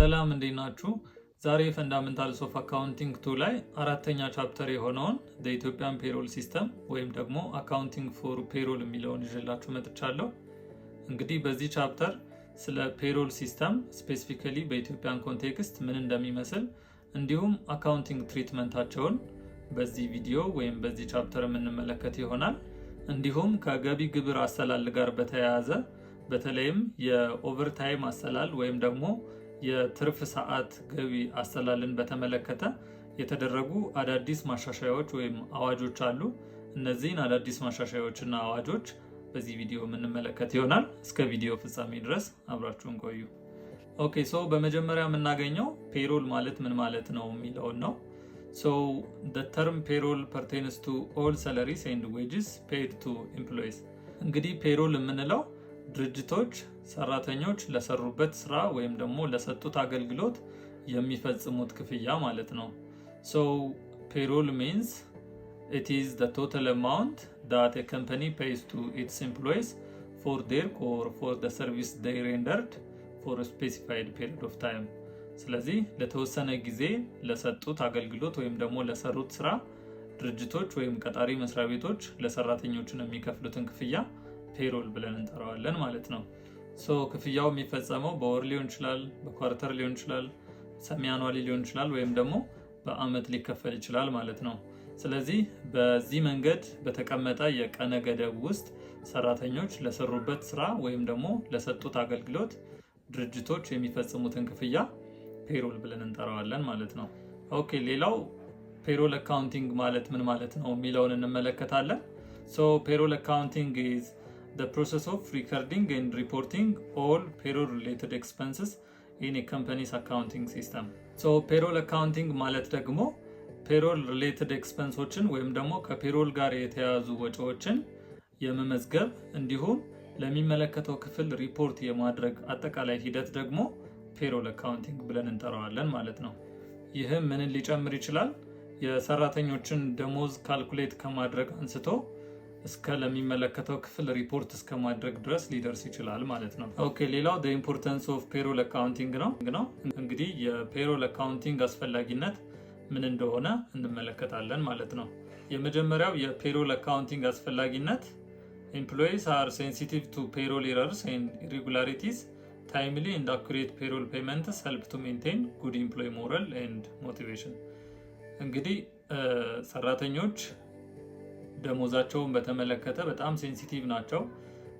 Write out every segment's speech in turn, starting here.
ሰላም እንዴት ናችሁ? ዛሬ ፈንዳሜንታልስ ኦፍ አካውንቲንግ 2 ላይ አራተኛ ቻፕተር የሆነውን ኢትዮጵያን ፔሮል ሲስተም ወይም ደግሞ አካውንቲንግ ፎር ፔሮል የሚለውን ይዤላችሁ መጥቻለሁ። እንግዲህ በዚህ ቻፕተር ስለ ፔሮል ሲስተም ስፔሲፊካሊ በኢትዮጵያን ኮንቴክስት ምን እንደሚመስል እንዲሁም አካውንቲንግ ትሪትመንታቸውን በዚህ ቪዲዮ ወይም በዚህ ቻፕተር የምንመለከት ይሆናል። እንዲሁም ከገቢ ግብር አሰላል ጋር በተያያዘ በተለይም የኦቨርታይም አሰላል ወይም ደግሞ የትርፍ ሰዓት ገቢ አሰላልን በተመለከተ የተደረጉ አዳዲስ ማሻሻያዎች ወይም አዋጆች አሉ። እነዚህን አዳዲስ ማሻሻያዎችና አዋጆች በዚህ ቪዲዮ የምንመለከት ይሆናል። እስከ ቪዲዮ ፍጻሜ ድረስ አብራችሁን ቆዩ። ኦኬ በመጀመሪያ የምናገኘው ፔሮል ማለት ምን ማለት ነው የሚለውን ነው። the term payroll pertains to all salaries and wages paid to employees። እንግዲህ ፔሮል የምንለው ድርጅቶች ሰራተኞች ለሰሩበት ስራ ወይም ደግሞ ለሰጡት አገልግሎት የሚፈጽሙት ክፍያ ማለት ነው። payroll means it is the total amount that a company pays to its employees for their or for the service they rendered for a specified period of time። ስለዚህ ለተወሰነ ጊዜ ለሰጡት አገልግሎት ወይም ደግሞ ለሰሩት ስራ ድርጅቶች ወይም ቀጣሪ መስሪያ ቤቶች ለሰራተኞቹ የሚከፍሉትን ክፍያ ፔሮል ብለን እንጠራዋለን ማለት ነው። ክፍያው የሚፈጸመው በወር ሊሆን ይችላል፣ በኳርተር ሊሆን ይችላል፣ ሰሚ አኑዋሊ ሊሆን ይችላል ወይም ደግሞ በአመት ሊከፈል ይችላል ማለት ነው። ስለዚህ በዚህ መንገድ በተቀመጠ የቀነ ገደብ ውስጥ ሰራተኞች ለሰሩበት ስራ ወይም ደግሞ ለሰጡት አገልግሎት ድርጅቶች የሚፈጽሙትን ክፍያ ፔሮል ብለን እንጠራዋለን ማለት ነው። ሌላው ፔሮል አካውንቲንግ ማለት ምን ማለት ነው የሚለውን እንመለከታለን። ፔሮል አካውንቲንግ is the process of recording and reporting all payroll related expenses in a company's accounting system። payroll accounting ማለት ደግሞ ፔሮል ሪሌትድ ኤክስፐንሶችን ወይም ደግሞ ከፔሮል ጋር የተያያዙ ወጪዎችን የመመዝገብ እንዲሁም ለሚመለከተው ክፍል ሪፖርት የማድረግ አጠቃላይ ሂደት ደግሞ ፔሮል አካውንቲንግ ብለን እንጠራዋለን ማለት ነው። ይህም ምንን ሊጨምር ይችላል? የሰራተኞችን ደሞዝ ካልኩሌት ከማድረግ አንስቶ እስከ ለሚመለከተው ክፍል ሪፖርት እስከ ማድረግ ድረስ ሊደርስ ይችላል ማለት ነው። ሌላው the importance of payroll accounting ነው። እንግዲህ የፔሮል አካውንቲንግ አስፈላጊነት ምን እንደሆነ እንመለከታለን ማለት ነው። የመጀመሪያው የፔሮል አካውንቲንግ አስፈላጊነት employees are sensitive to payroll errors and irregularities. Timely and accurate payroll payments help to maintain good employee morale and motivation። እንግዲህ ሰራተኞች ደሞዛቸውን በተመለከተ በጣም ሴንሲቲቭ ናቸው።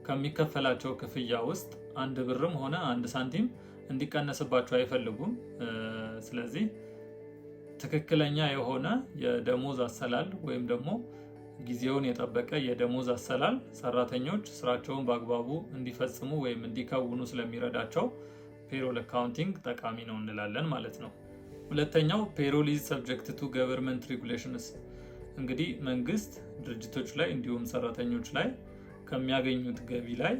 ከሚከፈላቸው ክፍያ ውስጥ አንድ ብርም ሆነ አንድ ሳንቲም እንዲቀነስባቸው አይፈልጉም። ስለዚህ ትክክለኛ የሆነ የደሞዝ አሰላል ወይም ደግሞ ጊዜውን የጠበቀ የደሞዝ አሰላል ሰራተኞች ስራቸውን በአግባቡ እንዲፈጽሙ ወይም እንዲከውኑ ስለሚረዳቸው ፔሮል አካውንቲንግ ጠቃሚ ነው እንላለን ማለት ነው። ሁለተኛው ፔሮል is subject to government regulations። እንግዲህ መንግስት ድርጅቶች ላይ እንዲሁም ሰራተኞች ላይ ከሚያገኙት ገቢ ላይ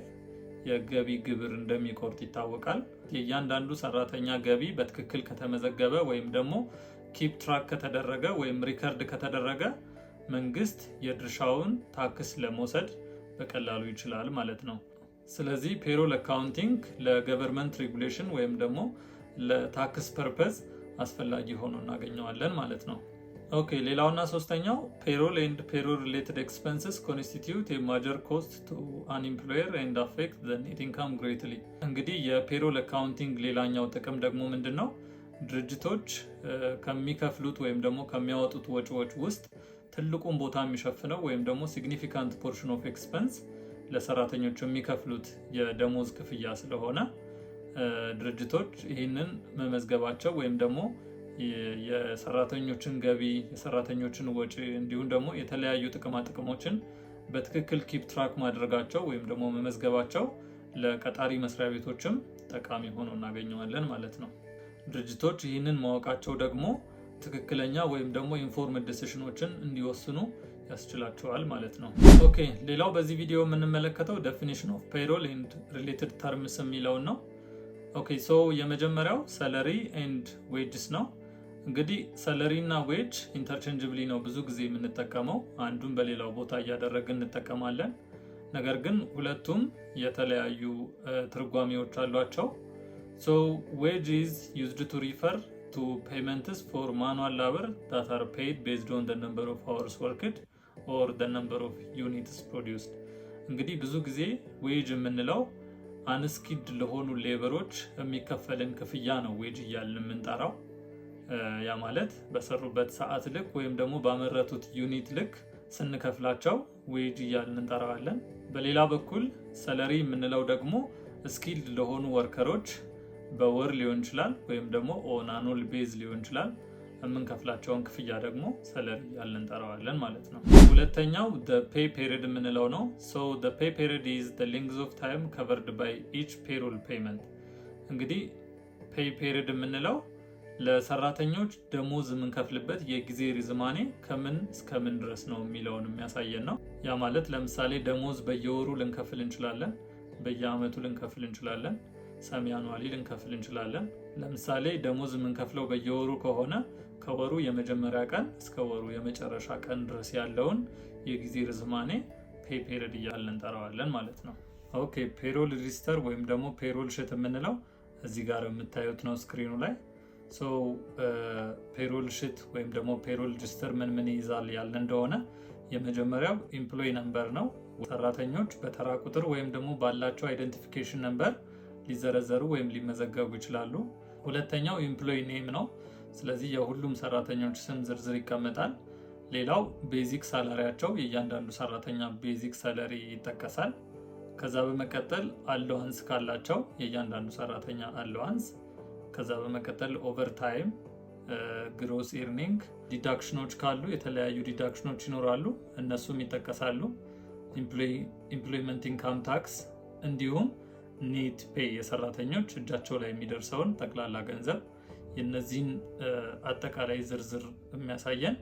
የገቢ ግብር እንደሚቆርጥ ይታወቃል። የእያንዳንዱ ሰራተኛ ገቢ በትክክል ከተመዘገበ ወይም ደግሞ ኪፕ ትራክ ከተደረገ ወይም ሪከርድ ከተደረገ መንግስት የድርሻውን ታክስ ለመውሰድ በቀላሉ ይችላል ማለት ነው። ስለዚህ ፔሮል አካውንቲንግ ለገቨርንመንት ሬጉሌሽን ወይም ደግሞ ለታክስ ፐርፐዝ አስፈላጊ ሆኖ እናገኘዋለን ማለት ነው። ሌላውና ሶስተኛው ፔሮል ኤንድ ፔሮል ሪሌትድ ኤክስፐንስስ ኮንስቲቲዩት ኤ ማጀር ኮስት ቱ አን ኤምፕሎየር ኤንድ አፌክት ዘ ኔት ኢንካም ግሬትሊ። እንግዲህ የፔሮል አካውንቲንግ ሌላኛው ጥቅም ደግሞ ምንድነው? ድርጅቶች ከሚከፍሉት ወይም ደግሞ ከሚያወጡት ወጪዎች ውስጥ ትልቁን ቦታ የሚሸፍነው ወይም ደግሞ ሲግኒፊካንት ፖርሽን ኦፍ ኤክስፐንስ ለሰራተኞች የሚከፍሉት የደሞዝ ክፍያ ስለሆነ ድርጅቶች ይህንን መመዝገባቸው ወይም ደግሞ የሰራተኞችን ገቢ፣ የሰራተኞችን ወጪ እንዲሁም ደግሞ የተለያዩ ጥቅማ ጥቅሞችን በትክክል ኪፕ ትራክ ማድረጋቸው ወይም ደግሞ መመዝገባቸው ለቀጣሪ መስሪያ ቤቶችም ጠቃሚ ሆኖ እናገኘዋለን ማለት ነው። ድርጅቶች ይህንን ማወቃቸው ደግሞ ትክክለኛ ወይም ደግሞ ኢንፎርምድ ዲሲሽኖችን እንዲወስኑ ያስችላቸዋል ማለት ነው። ሌላው በዚህ ቪዲዮ የምንመለከተው ዴፊኒሽን ኦፍ ፔሮል ኤንድ ሪሌትድ ተርምስ የሚለውን ነው። የመጀመሪያው ሰለሪ ኤንድ ዌጅስ ነው። እንግዲህ ሰለሪ እና ዌጅ ኢንተርቼንጅብሊ ነው ብዙ ጊዜ የምንጠቀመው፣ አንዱን በሌላው ቦታ እያደረግን እንጠቀማለን። ነገር ግን ሁለቱም የተለያዩ ትርጓሜዎች አሏቸው። So wage is used to refer to payments for manual labor that are paid based on the number of hours worked or the number of units produced. እንግዲህ ብዙ ጊዜ ዌጅ የምንለው አንስኪድ ለሆኑ ሌበሮች የሚከፈልን ክፍያ ነው ዌጅ እያልን የምንጠራው። ያ ማለት በሰሩበት ሰዓት ልክ ወይም ደግሞ ባመረቱት ዩኒት ልክ ስንከፍላቸው ዌጅ እያልን እንጠራዋለን። በሌላ በኩል ሰለሪ የምንለው ደግሞ ስኪልድ ለሆኑ ወርከሮች በወር ሊሆን ይችላል ወይም ደግሞ ኦን አኑዋል ቤዝ ሊሆን ይችላል የምንከፍላቸውን ክፍያ ደግሞ ሰለሪ እያልን እንጠራዋለን ማለት ነው። ሁለተኛው the pay period የምንለው ነው። So the pay period is the length of time covered by each payroll payment። እንግዲህ pay period የምንለው ለሰራተኞች ደሞዝ የምንከፍልበት የጊዜ ርዝማኔ ከምን እስከ ምን ድረስ ነው የሚለውን የሚያሳየን ነው። ያ ማለት ለምሳሌ ደሞዝ በየወሩ ልንከፍል እንችላለን፣ በየአመቱ ልንከፍል እንችላለን፣ ሰሚ አኑዋሊ ልንከፍል እንችላለን። ለምሳሌ ደሞዝ የምንከፍለው በየወሩ ከሆነ ከወሩ የመጀመሪያ ቀን እስከ ወሩ የመጨረሻ ቀን ድረስ ያለውን የጊዜ ርዝማኔ ፔይ ፔሪድ እያልን እንጠራዋለን ማለት ነው። ኦኬ ፔሮል ሬጂስተር ወይም ደግሞ ፔሮል ሽት የምንለው እዚህ ጋር የምታዩት ነው ስክሪኑ ላይ። ሶ ፔሮል ሽት ወይም ደግሞ ፔሮል ሬጂስተር ምን ይይዛል ያልን እንደሆነ የመጀመሪያው ኢምፕሎይ ነምበር ነው። ሰራተኞች በተራ ቁጥር ወይም ደግሞ ባላቸው አይደንቲፊኬሽን ነምበር ሊዘረዘሩ ወይም ሊመዘገቡ ይችላሉ። ሁለተኛው ኢምፕሎይ ኔም ነው። ስለዚህ የሁሉም ሰራተኞች ስም ዝርዝር ይቀመጣል። ሌላው ቤዚክ ሳላሪያቸው የእያንዳንዱ ሰራተኛ ቤዚክ ሳላሪ ይጠቀሳል። ከዛ በመቀጠል አለዋንስ ካላቸው የእያንዳንዱ ሰራተኛ አለዋንስ፣ ከዛ በመቀጠል ኦቨርታይም፣ ግሮስ ኢርኒንግ፣ ዲዳክሽኖች ካሉ የተለያዩ ዲዳክሽኖች ይኖራሉ እነሱም ይጠቀሳሉ። ኢምፕሎይመንት ኢንካም ታክስ እንዲሁም ኔት ፔይ የሰራተኞች እጃቸው ላይ የሚደርሰውን ጠቅላላ ገንዘብ የነዚህን አጠቃላይ ዝርዝር የሚያሳየን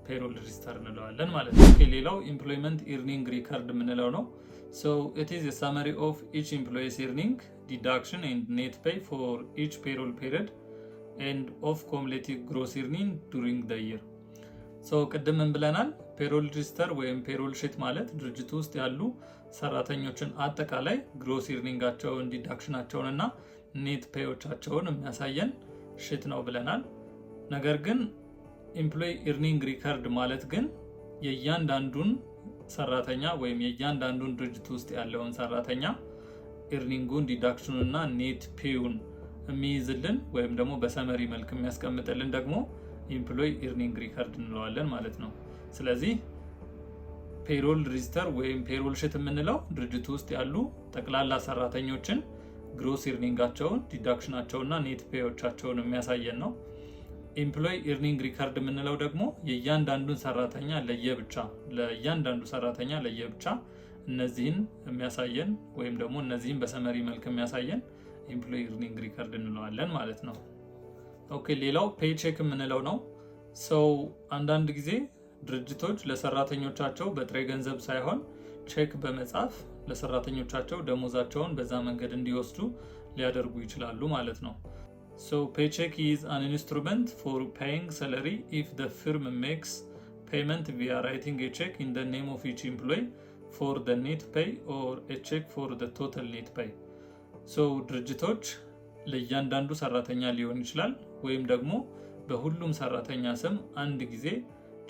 ፔሮል ሬጂስተር እንለዋለን ማለት ነው። ሌላው ኢምፕሎይመንት ኢርኒንግ ሪከርድ የምንለው ነው። So it is a summary of each employee's earning, deduction and net pay for each payroll period and of cumulative gross earning during the year. So ቅድም ብለናል ፔሮል ሬጂስተር ወይም ፔሮል ሺት ማለት ድርጅቱ ውስጥ ያሉ ሰራተኞችን አጠቃላይ ግሮስ ኢርኒንጋቸውን፣ ዲዳክሽናቸውን እና ኔት ፔዮቻቸውን የሚያሳየን ሺት ነው ብለናል። ነገር ግን ኢምፕሎይ ኢርኒንግ ሪከርድ ማለት ግን የእያንዳንዱን ሰራተኛ ወይም የእያንዳንዱን ድርጅት ውስጥ ያለውን ሰራተኛ ኢርኒንጉን፣ ዲዳክሽኑን እና ኔት ፔዩን የሚይዝልን ወይም ደግሞ በሰመሪ መልክ የሚያስቀምጥልን ደግሞ ኢምፕሎይ ኢርኒንግ ሪከርድ እንለዋለን ማለት ነው። ስለዚህ ፔሮል ሬጂስተር ወይም ፔሮል ሺት የምንለው ድርጅቱ ውስጥ ያሉ ጠቅላላ ሰራተኞችን ግሮስ ኢርኒንጋቸውን፣ ዲዳክሽናቸውና ኔት ፔዮቻቸውን የሚያሳየን ነው። ኢምፕሎይ ኢርኒንግ ሪከርድ የምንለው ደግሞ የእያንዳንዱን ሰራተኛ ለእያንዳንዱ ሰራተኛ ለየብቻ እነዚህን የሚያሳየን ወይም ደግሞ እነዚህን በሰመሪ መልክ የሚያሳየን ኢምፕሎይ ኢርኒንግ ሪከርድ እንለዋለን ማለት ነው። ኦኬ ሌላው ፔይ ቼክ የምንለው ነው። ሰው አንዳንድ ጊዜ ድርጅቶች ለሰራተኞቻቸው በጥሬ ገንዘብ ሳይሆን ቼክ በመጻፍ ለሰራተኞቻቸው ደሞዛቸውን በዛ መንገድ እንዲወስዱ ሊያደርጉ ይችላሉ ማለት ነው። So paycheck is an instrument for paying salary if the firm makes payment via writing a check in the name of each employee for the net pay or a check for the total net pay. So ድርጅቶች ለእያንዳንዱ ሰራተኛ ሊሆን ይችላል ወይም ደግሞ በሁሉም ሰራተኛ ስም አንድ ጊዜ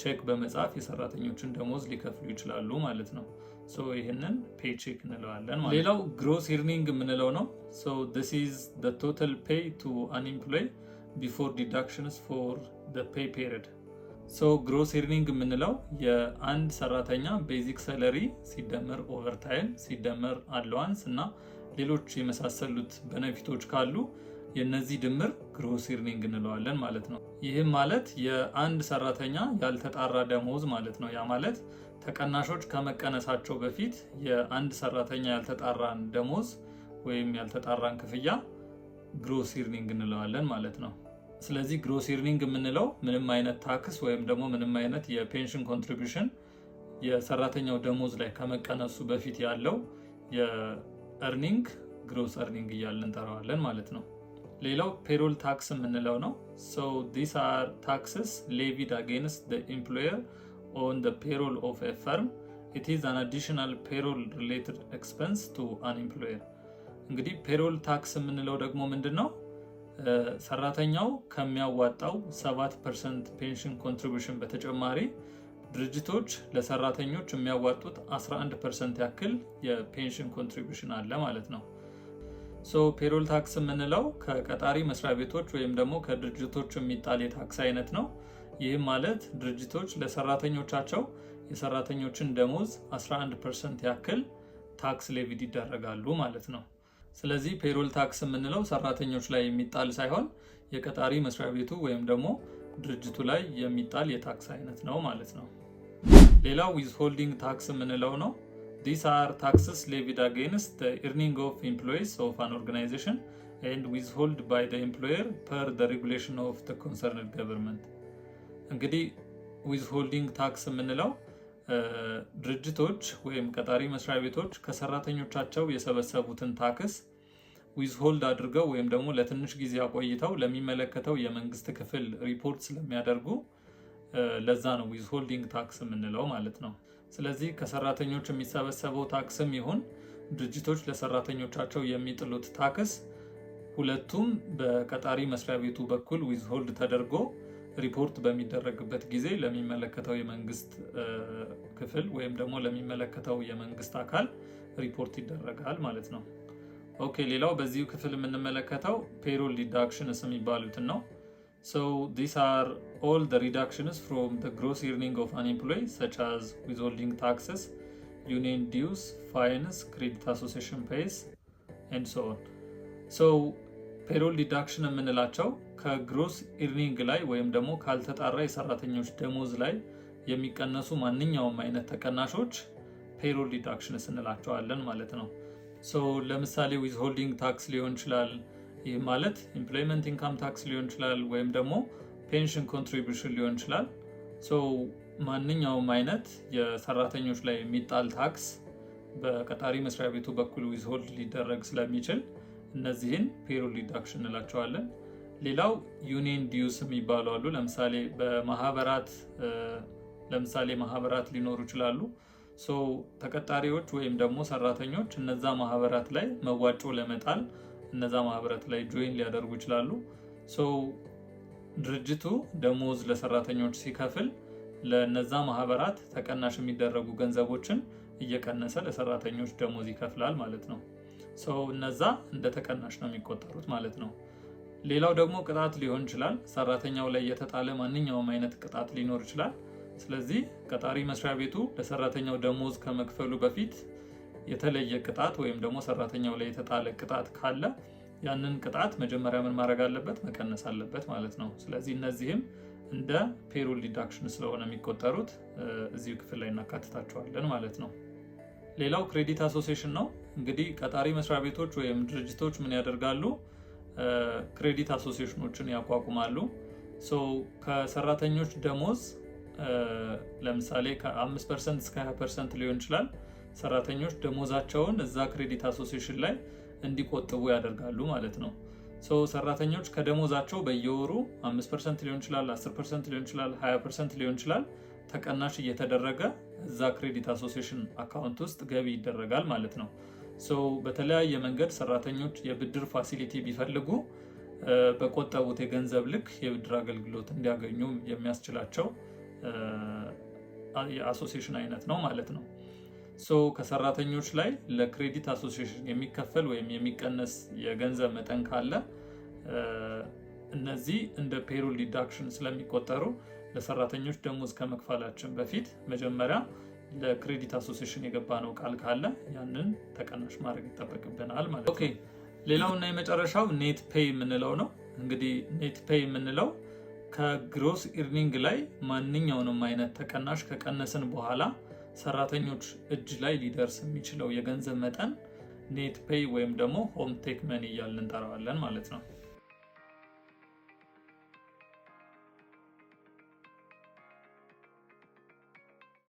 ቼክ በመጻፍ የሰራተኞችን ደሞዝ ሊከፍሉ ይችላሉ ማለት ነው። ሶ ይሄንን ፔይ ቼክ እንለዋለን ማለት ነው። ሌላው ግሮስ ኢርኒንግ የምንለው ነው። ሶ this is the total pay to an employee before deductions for the pay period. ሶ ግሮስ ኢርኒንግ የምንለው የአንድ ሰራተኛ ቤዚክ ሰለሪ ሲደመር ኦቨርታይም ሲደመር አለዋንስ እና ሌሎች የመሳሰሉት ቤኔፊቶች ካሉ የነዚህ ድምር ግሮስ ኢርኒንግ እንለዋለን ማለት ነው። ይህም ማለት የአንድ ሰራተኛ ያልተጣራ ደሞዝ ማለት ነው። ያ ማለት ተቀናሾች ከመቀነሳቸው በፊት የአንድ ሰራተኛ ያልተጣራን ደሞዝ ወይም ያልተጣራን ክፍያ ግሮስ ኢርኒንግ እንለዋለን ማለት ነው። ስለዚህ ግሮስ ኢርኒንግ የምንለው ምንም አይነት ታክስ ወይም ደግሞ ምንም አይነት የፔንሽን ኮንትሪቢዩሽን የሰራተኛው ደሞዝ ላይ ከመቀነሱ በፊት ያለው የእርኒንግ ግሮስ እርኒንግ እያልን እንጠራዋለን ማለት ነው። ሌላው ፔሮል ታክስ የምንለው ነው። So these are taxes levied against the employer on the payroll of a firm. It is an additional payroll related expense to an employer. እንግዲህ ፔሮል ታክስ የምንለው ደግሞ ምንድነው? ሰራተኛው ከሚያዋጣው 7% ፔንሽን ኮንትሪቢዩሽን በተጨማሪ ድርጅቶች ለሰራተኞች የሚያዋጡት 11% ያክል የፔንሽን ኮንትሪቢዩሽን አለ ማለት ነው። ፔሮል ታክስ የምንለው ከቀጣሪ መስሪያ ቤቶች ወይም ደግሞ ከድርጅቶች የሚጣል የታክስ አይነት ነው። ይህም ማለት ድርጅቶች ለሰራተኞቻቸው የሰራተኞችን ደሞዝ 11% ያክል ታክስ ሌቪድ ይደረጋሉ ማለት ነው። ስለዚህ ፔሮል ታክስ የምንለው ሰራተኞች ላይ የሚጣል ሳይሆን የቀጣሪ መስሪያ ቤቱ ወይም ደግሞ ድርጅቱ ላይ የሚጣል የታክስ አይነት ነው ማለት ነው። ሌላው ዊዝሆልዲንግ ታክስ የምንለው ነው። These are taxes levied against the earning of employees of an organization and withheld by the employer per the regulation of the concerned government. እንግዲህ ዊዝሆልዲንግ ታክስ የምንለው ድርጅቶች ወይም ቀጣሪ መስሪያ ቤቶች ከሰራተኞቻቸው የሰበሰቡትን ታክስ ዊዝሆልድ አድርገው ወይም ደግሞ ለትንሽ ጊዜ አቆይተው ለሚመለከተው የመንግስት ክፍል ሪፖርት ስለሚያደርጉ ለዛ ነው ዊዝሆልዲንግ ታክስ የምንለው ማለት ነው። ስለዚህ ከሰራተኞች የሚሰበሰበው ታክስም ይሁን ድርጅቶች ለሰራተኞቻቸው የሚጥሉት ታክስ ሁለቱም በቀጣሪ መስሪያ ቤቱ በኩል ዊዝሆልድ ተደርጎ ሪፖርት በሚደረግበት ጊዜ ለሚመለከተው የመንግስት ክፍል ወይም ደግሞ ለሚመለከተው የመንግስት አካል ሪፖርት ይደረጋል ማለት ነው። ኦኬ፣ ሌላው በዚሁ ክፍል የምንመለከተው ፔሮል ዲዳክሽንስ የሚባሉትን ነው። So these are all the reductions from the gross earning of an employee, such as withholding taxes, union dues, fines, credit association pays, and so on. So payroll deduction የምንላቸው ከግሮስ ኢርኒንግ ላይ ወይም ደግሞ ካልተጣራ የሰራተኞች ደሞዝ ላይ የሚቀነሱ ማንኛውም አይነት ተቀናሾች ፔሮል ዲዳክሽንስ እንላቸዋለን ማለት ነው። ለምሳሌ ዊዝሆልዲንግ ታክስ ሊሆን ይችላል። ይህ ማለት ኢምፕሎይመንት ኢንካም ታክስ ሊሆን ይችላል፣ ወይም ደግሞ ፔንሽን ኮንትሪቢዩሽን ሊሆን ይችላል። ማንኛውም አይነት የሰራተኞች ላይ የሚጣል ታክስ በቀጣሪ መስሪያ ቤቱ በኩል ዊዝሆልድ ሊደረግ ስለሚችል እነዚህን ፔሮል ዲዳክሽን እንላቸዋለን። ሌላው ዩኒየን ዲዩስ የሚባሉ አሉ። ለምሳሌ ማህበራት ሊኖሩ ይችላሉ። ተቀጣሪዎች ወይም ደግሞ ሰራተኞች እነዛ ማህበራት ላይ መዋጮ ለመጣል እነዛ ማህበራት ላይ ጆይን ሊያደርጉ ይችላሉ። ድርጅቱ ደሞዝ ለሰራተኞች ሲከፍል ለነዛ ማህበራት ተቀናሽ የሚደረጉ ገንዘቦችን እየቀነሰ ለሰራተኞች ደሞዝ ይከፍላል ማለት ነው። እነዛ እንደ ተቀናሽ ነው የሚቆጠሩት ማለት ነው። ሌላው ደግሞ ቅጣት ሊሆን ይችላል። ሰራተኛው ላይ የተጣለ ማንኛውም አይነት ቅጣት ሊኖር ይችላል። ስለዚህ ቀጣሪ መስሪያ ቤቱ ለሰራተኛው ደሞዝ ከመክፈሉ በፊት የተለየ ቅጣት ወይም ደግሞ ሰራተኛው ላይ የተጣለ ቅጣት ካለ ያንን ቅጣት መጀመሪያ ምን ማድረግ አለበት? መቀነስ አለበት ማለት ነው። ስለዚህ እነዚህም እንደ ፔሮል ዲዳክሽን ስለሆነ የሚቆጠሩት እዚሁ ክፍል ላይ እናካትታቸዋለን ማለት ነው። ሌላው ክሬዲት አሶሲዬሽን ነው። እንግዲህ ቀጣሪ መስሪያ ቤቶች ወይም ድርጅቶች ምን ያደርጋሉ? ክሬዲት አሶሲዬሽኖችን ያቋቁማሉ። ከሰራተኞች ደሞዝ ለምሳሌ ከ5% እስከ 20% ሊሆን ይችላል ሰራተኞች ደሞዛቸውን እዛ ክሬዲት አሶሲዬሽን ላይ እንዲቆጥቡ ያደርጋሉ ማለት ነው። ሰራተኞች ከደሞዛቸው በየወሩ 5% ሊሆን ይችላል፣ 10% ሊሆን ይችላል፣ 20% ሊሆን ይችላል ተቀናሽ እየተደረገ እዛ ክሬዲት አሶሲዬሽን አካውንት ውስጥ ገቢ ይደረጋል ማለት ነው። በተለያየ መንገድ ሰራተኞች የብድር ፋሲሊቲ ቢፈልጉ በቆጠቡት የገንዘብ ልክ የብድር አገልግሎት እንዲያገኙ የሚያስችላቸው የአሶሲዬሽን አይነት ነው ማለት ነው። ከሰራተኞች ላይ ለክሬዲት አሶሲዬሽን የሚከፈል ወይም የሚቀነስ የገንዘብ መጠን ካለ እነዚህ እንደ ፔሮል ዲዳክሽን ስለሚቆጠሩ ለሰራተኞች ደሞዝ ከመክፈላችን በፊት መጀመሪያ ለክሬዲት አሶሲዬሽን የገባነው ቃል ካለ ያንን ተቀናሽ ማድረግ ይጠበቅብናል ማለት ነው። ኦኬ፣ ሌላውና የመጨረሻው ኔት ፔይ የምንለው ነው። እንግዲህ ኔት ፔይ የምንለው ከግሮስ ኢርኒንግ ላይ ማንኛውንም አይነት ተቀናሽ ከቀነስን በኋላ ሰራተኞች እጅ ላይ ሊደርስ የሚችለው የገንዘብ መጠን ኔት ፔይ ወይም ደግሞ ሆም ቴክ መኒ እያልን እንጠራዋለን ማለት ነው።